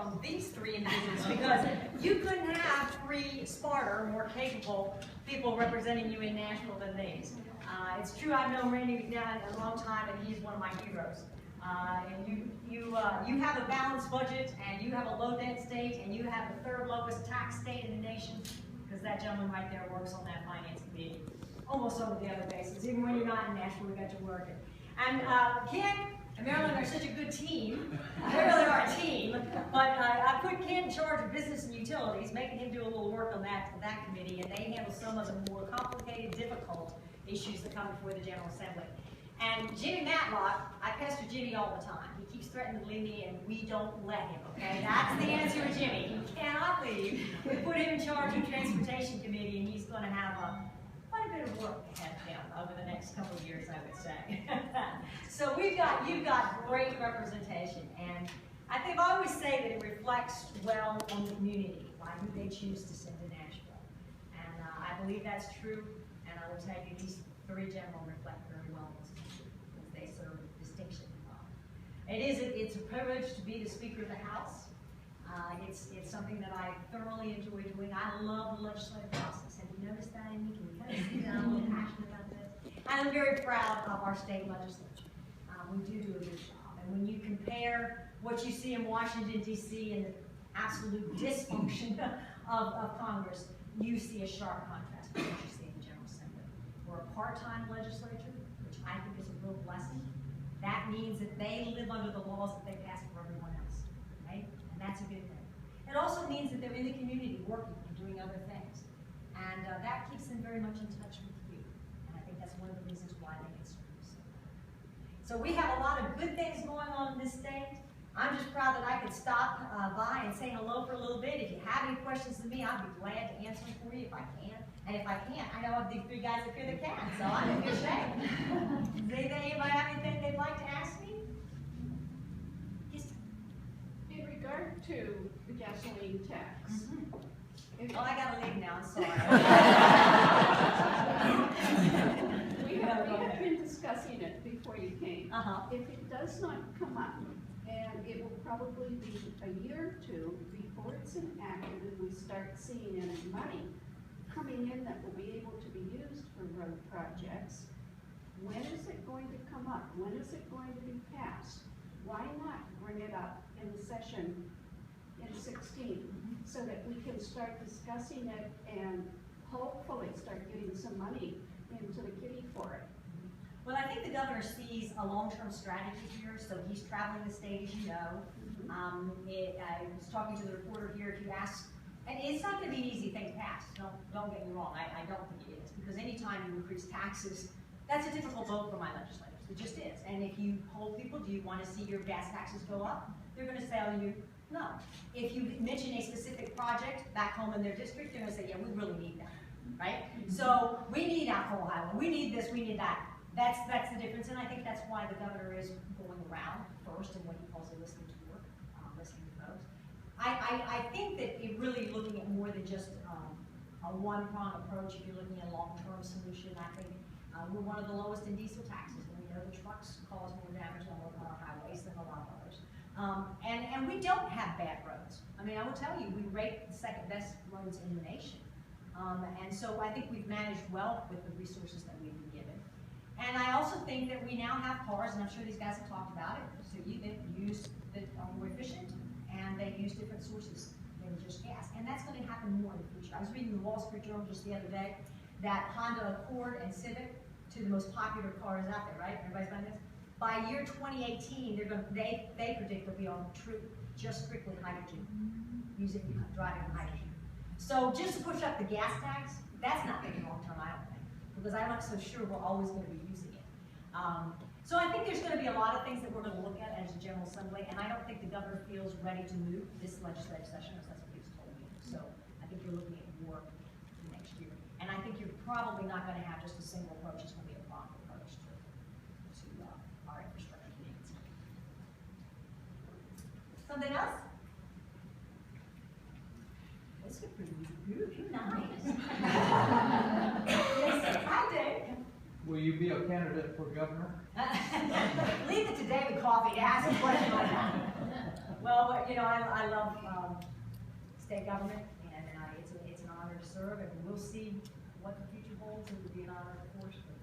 from these three individuals because you couldn't have three smarter, more capable people representing you in Nashville than these. It's true, I've known Randy now a long time, and he's one of my heroes. And you have a balanced budget, and you have a low debt state, and you have the third lowest tax state in the nation, because that gentleman right there works on that finance committee almost on a daily basis. Even when you're not in Nashville, we got you working. And Ken and Marilyn are such a good team. They really are a team. But I put Ken in charge of business and utilities, making him do a little work on that committee, and they handle some of the more complicated, difficult issues that come before the General Assembly. And Jimmy Matlock, I pester Jimmy all the time. He keeps threatening to leave me, and we don't let him, okay? That's the answer with Jimmy. He cannot leave. We put him in charge of Transportation Committee, and he's going to have quite a bit of work ahead of him over the next couple of years, I would say. So you've got great representation, and I think I always say that it reflects well on the community by who they choose to send to Nashville. And I believe that's true, and I will tell you these three gentlemen reflect very well on this country because they serve distinction. It's a privilege to be the Speaker of the House. It's something that I thoroughly enjoy doing. I love the legislative process. Have you noticed that in me? Can you kind of see that I'm a little passionate about this? And I'm very proud of our state legislature. We do a good job. And when you compare what you see in Washington, D.C. and the absolute dysfunction of Congress, you see a sharp contrast with what you see in the General Assembly. We're a part-time legislature, which I think is a real blessing. That means that they live under the laws that they pass for everyone else, right? And that's a good thing. It also means that they're in the community working and doing other things. And that keeps them very much in touch with you. And I think that's one of the reasons why they get served. So we have a lot of good things going on in this state. I'm just proud that I could stop by and say hello for a little bit. If you have any questions to me, I'll be glad to answer them for you if I can. And if I can't, I know of these three guys up here that can, so I'm in good shape. Does anybody have anything they'd like to ask me? Yes. In regard to the gasoline tax. Oh, I gotta leave now, I'm sorry. we have been discussing it before you came. If it does not come up, and it will probably be a year or two before it's enacted and we start seeing any money coming in that will be able to be used for road projects, when is it going to come up? When is it going to be passed? Why not bring it up in the session in 16 so that we can start discussing it and hopefully start getting some money into the kitty for it? Well, I think the governor sees a long-term strategy here, so he's traveling the state, as you know. I was talking to the reporter here. If you ask, and it's not going to be an easy thing to pass. Don't get me wrong. I don't think it is, because anytime you increase taxes, that's a difficult vote for my legislators. It just is. And if you poll people, do you want to see your gas taxes go up? They're going to say to you, no. If you mention a specific project back home in their district, they're going to say, yeah, we really need that, right? So we need Harwell Highway. We need this. We need that. That's the difference, and I think that's why the governor is going around first in what he calls a listening tour, listening to folks. I think that it really looking at more than just a one-prong approach. If you're looking at a long-term solution, I think we're one of the lowest in diesel taxes, and we know the trucks cause more damage on our highways than a lot of others. And we don't have bad roads. I mean, I will tell you, we rate the second best roads in the nation. And so I think we've managed well with the resources that we've been given. And I also think that we now have cars, and I'm sure these guys have talked about it, so that are more efficient, and they use different sources than just gas. And that's going to happen more in the future. I was reading the Wall Street Journal just the other day that Honda Accord and Civic, two of the most popular cars out there, right? Everybody's buying this? By year 2018, they predict they'll be on just strictly hydrogen, driving hydrogen. So just to push up the gas tax, that's not going to be long term, I don't think, because I'm not so sure we're always going to be using it. So I think there's going to be a lot of things that we're going to look at as a General Assembly, and I don't think the governor feels ready to move this legislative session, because that's what he was told me. So I think you're looking at more next year. And I think you're probably not going to have just a single approach, it's going to be a prompt approach to our infrastructure needs. Something else? This is pretty nice. Hi, Dave. Will you be a candidate for governor? Leave it to David Coffey to ask a question like that. Well, you know, I love state government, and it's an honor to serve, and we'll see what the future holds. It would be an honor, of course, but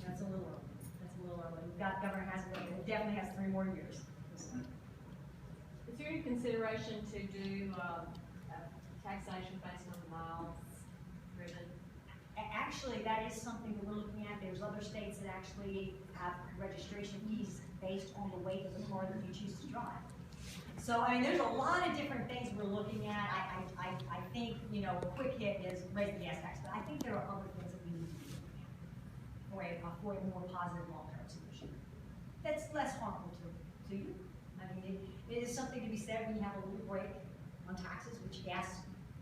that's a little early. That's a little early. We've got Governor Harwell, it definitely has 3 more years. Is there any consideration to do taxation based on miles driven? Actually, that is something that we're looking at. There's other states that actually have registration fees based on the weight of the car that you choose to drive. So, I mean, there's a lot of different things we're looking at. I think, you know, a quick hit is raise the gas tax, but I think there are other things that we need to be looking at for a more positive long-term solution that's less harmful to you. I mean, it is something to be said when you have a little break on taxes, which gas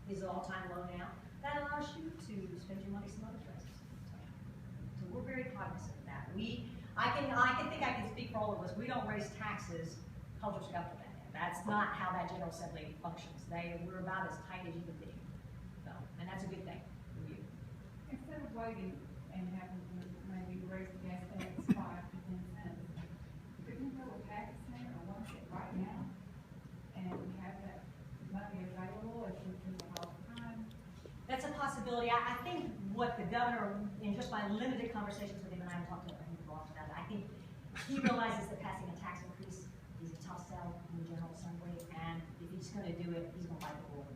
is an all-time low now. That allows you to spend your money some other places. So we're very cognizant of that. I can speak for all of us. We don't raise taxes culture stuff with that. That's not how that General Assembly functions. We're about as tight as you can be. So, and that's a good thing for you. Instead of waiting and having to maybe raise the gas tax 5 to 10 cents, couldn't you go to tax center or one it right now and have that money available as you do it all the time? That's a possibility. I think what the governor, in just my limited conversations with him, and I haven't talked to him often about it, I think he realizes that passing a tax increase is a tough sell in the General Assembly, and if he's going to do it, he's going to bite the bullet.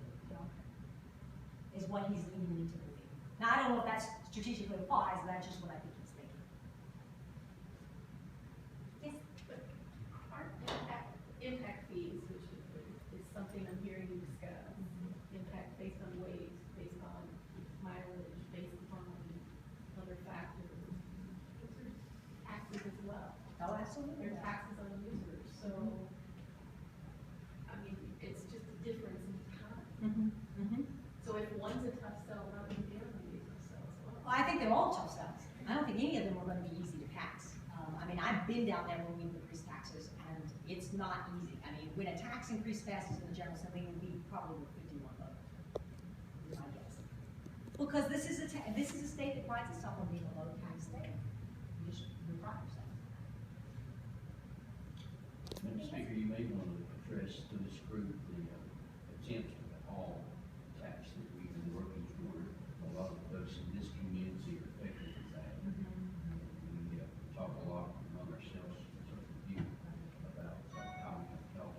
Is what he's leaning into believe. Now, I don't know if that's strategically wise, but that's just what I think he's thinking. Yes? But aren't impact fees, which is something I'm hearing you discuss, impact based on weight, based on mileage, based upon other factors, those are taxes as well. Oh, absolutely. They're taxes on users, so, I mean, it's just a difference in time. So if one's a tough sell, not going to be able to be a tough sell as well. Well, I think they're all tough sells. I don't think any of them are going to be easy to pass. I mean, I've been down there when we've increased taxes, and it's not easy. I mean, when a tax increase passes in the General Assembly, it would be probably with 51 votes, is my guess. Because this is a state that prides itself on being a low tax state. You just pride yourself. Madam Speaker, you may want to address to this group the attempt to all tax that we've been working toward. A lot of us in this community are affected with that. We talk a lot among ourselves as a review about how we can help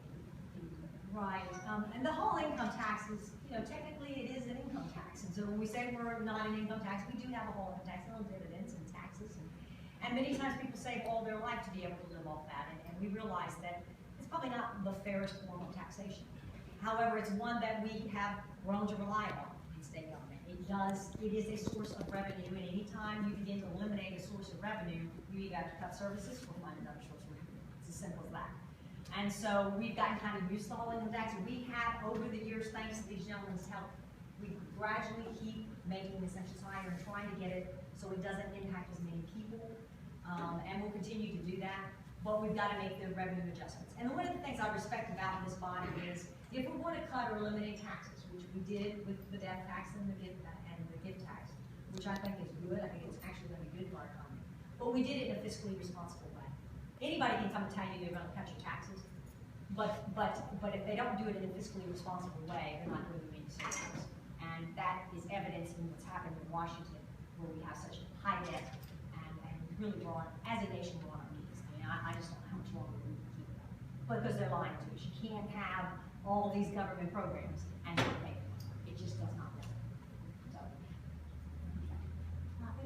do that. Right, and the whole income tax is, you know, technically it is an income tax. And so when we say we're not an income tax, we do have a whole income tax, little dividends and taxes. And many times people save all their life to be able to live off that. And we realize that it's probably not the fairest form of taxation. However, it's one that we have grown to rely on in state government. It is a source of revenue, and anytime you begin to eliminate a source of revenue, you either have to cut services or find another source of revenue. It's as simple as that. And so we've gotten kind of used to all income tax. We have, over the years, thanks to these gentlemen's help, we gradually keep making the census higher and trying to get it so it doesn't impact as many people. And we'll continue to do that, but we've got to make the revenue adjustments. And one of the things I respect about this body is, if we want to cut or eliminate taxes, which we did with the death tax and the gift tax, which I think is good, I think it's actually going to be good for our economy, but we did it in a fiscally responsible way. Anybody can come and tell you they're going to cut your taxes, but if they don't do it in a fiscally responsible way, they're not going to do any services. And that is evidence in what's happened in Washington, where we have such high debt and really as a nation, we're on our knees. I mean, I just don't know how much longer we can keep it up. Because they're lying to us. You can't have all these government programs and not pay for them. It just does not work. So,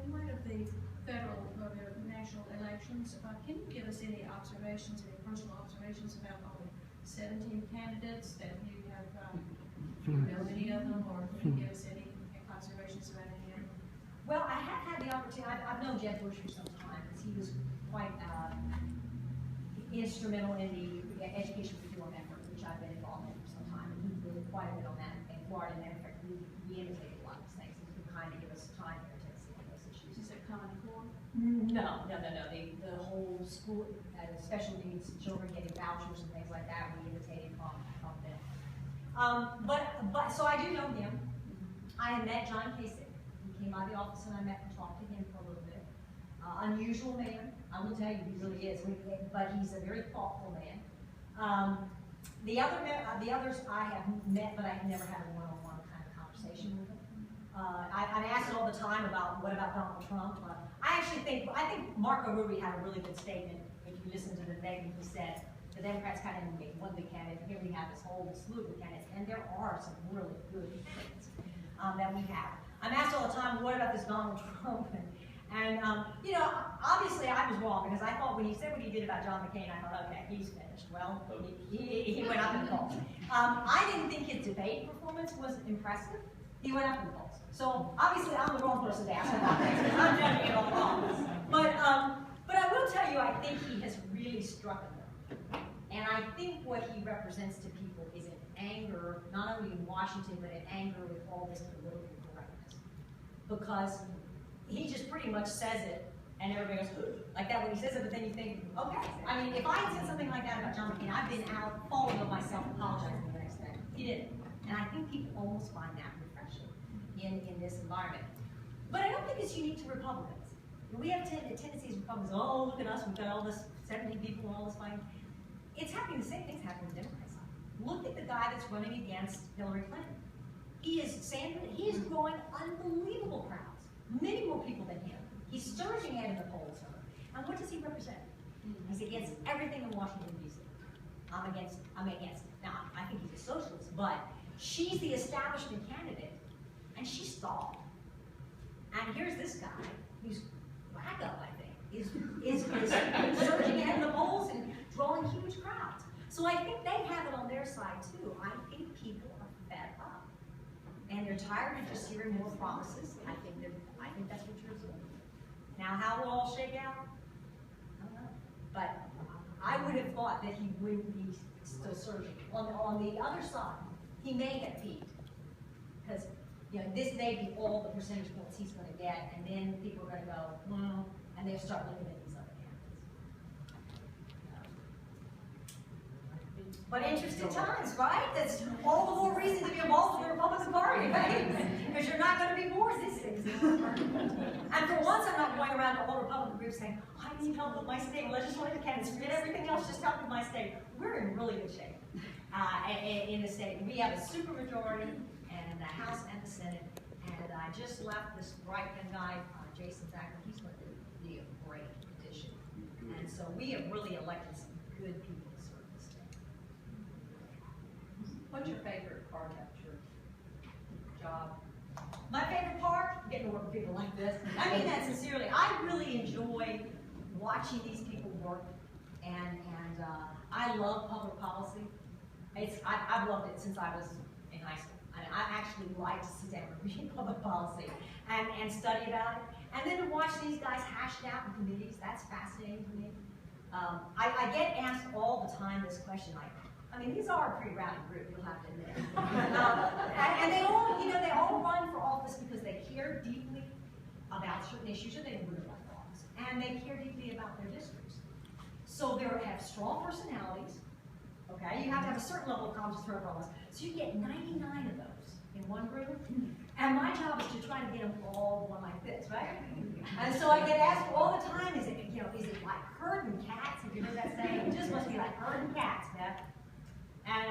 In light of the federal or the national elections, can you give us any observations, any personal observations about all the 17 candidates that you have, do you know any of them, or can you give us any observations about any of them? well, I have had the opportunity, I've known Jeb Bush for some time, because he was quite instrumental in the education reform effort, which I've been involved in for some time, and he did quite a bit on that in Florida, and in fact, we imitated a lot of things. He's been kind to give us time here to see those issues. Is it Common Core? No. The whole school, special needs children getting vouchers and things like that, we imitated from them. But so I do know him. I had met John Kasich. He came by the office and I met and talked to him for a little bit. Unusual man, I will tell you, he really is. But he's a very thoughtful man. The others I have met, but I've never had a one-on-one kind of conversation with them. I'm asked all the time about what about Donald Trump. I think Marco Rubio had a really good statement. If you listen to the debate, he said the Democrats kind of make one big candidate. Here we have this whole slew of candidates, and there are some really good candidates that we have. I'm asked all the time, what about this Donald Trump? And you know, obviously I was wrong because I thought when he said what he did about John McCain, I thought, okay, he's finished. Well, he went up in the polls. I didn't think his debate performance was impressive. He went up in the polls. So obviously I'm the wrong person to ask about this because I'm judging it all wrong. But I will tell you, I think he has really struck a nerve. And I think what he represents to people is an anger, not only in Washington, but an anger with all this political correctness. Because he just pretty much says it, and everybody goes, like that when he says it, but then you think, okay. I mean, if I had said something like that about John McCain, I've been out falling on myself, apologizing the next day. He didn't. And I think people almost find that refreshing in this environment. But I don't think it's unique to Republicans. We have tendencies, Republicans, oh, look at us, we've got all this 70 people and all this fighting. It's happening, the same thing's happening on the Democrat side. Look at the guy that's running against Hillary Clinton. He is drawing unbelievable crowds. Many more people than him. He's surging ahead in the polls. And what does he represent? He's against everything in Washington, D.C. I'm against it. Now, I think he's a socialist, but she's the establishment candidate, and she stalled. And here's this guy, who's wacko, I think, is surging ahead in the polls and drawing huge crowds. So I think they have it on their side, too. I think people are fed up. And they're tired of just hearing more promises. I think that's what you're doing. Now, how it will all shake out? I don't know. But I would have thought that he wouldn't be still surging. On the other side, he may get beat. Because this may be all the percentage points he's going to get, and then people are going to go, and they'll start looking at these other candidates. But interesting times, right? That's all the more reason to be involved in the Republican Party, right? Because you're not going to be bored these days. And for once, I'm not going around to all Republican groups saying, I need help with my state legislative candidates. Forget everything else, just help with my state. We're in really good shape in the state. We have a supermajority in the House and the Senate. And I just left this right-hand guy, Jason Zachary. He's going to be a great addition. And so we have really elected some good people to serve the state. What's your favorite part about your job? My favorite part, getting to work with people like this. I mean that sincerely. I really enjoy watching these people work, and I love public policy. I've loved it since I was in high school. I actually like to sit down and read public policy and study about it. And then to watch these guys hashed out in committees, that's fascinating to me. I get asked all the time this question, like, I mean, these are a pretty rowdy group, you'll have to admit. And they all run for office because they care deeply about certain issues, or they don't really like office. And they care deeply about their districts. So they have strong personalities, okay? You have to have a certain level of competence for us. So you get 99 of those in one group. And my job is to try to get them all one like this, right? And so I get asked all the time, is it like herding cats? If you heard that saying, it just must be like herding cats, Beth. And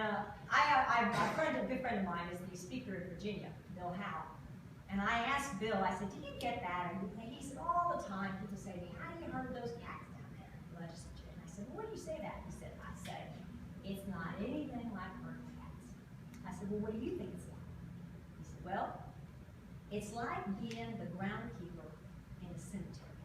a good friend of mine is the speaker in Virginia, Bill Howe. And I asked Bill, I said, do you get that? And he said, all the time, people say to me, how do you herd those cats down there in the legislature? And I said, well, what do you say that? He said, it's not anything like herding cats. I said, well, what do you think it's like? He said, well, it's like being the groundskeeper in a cemetery.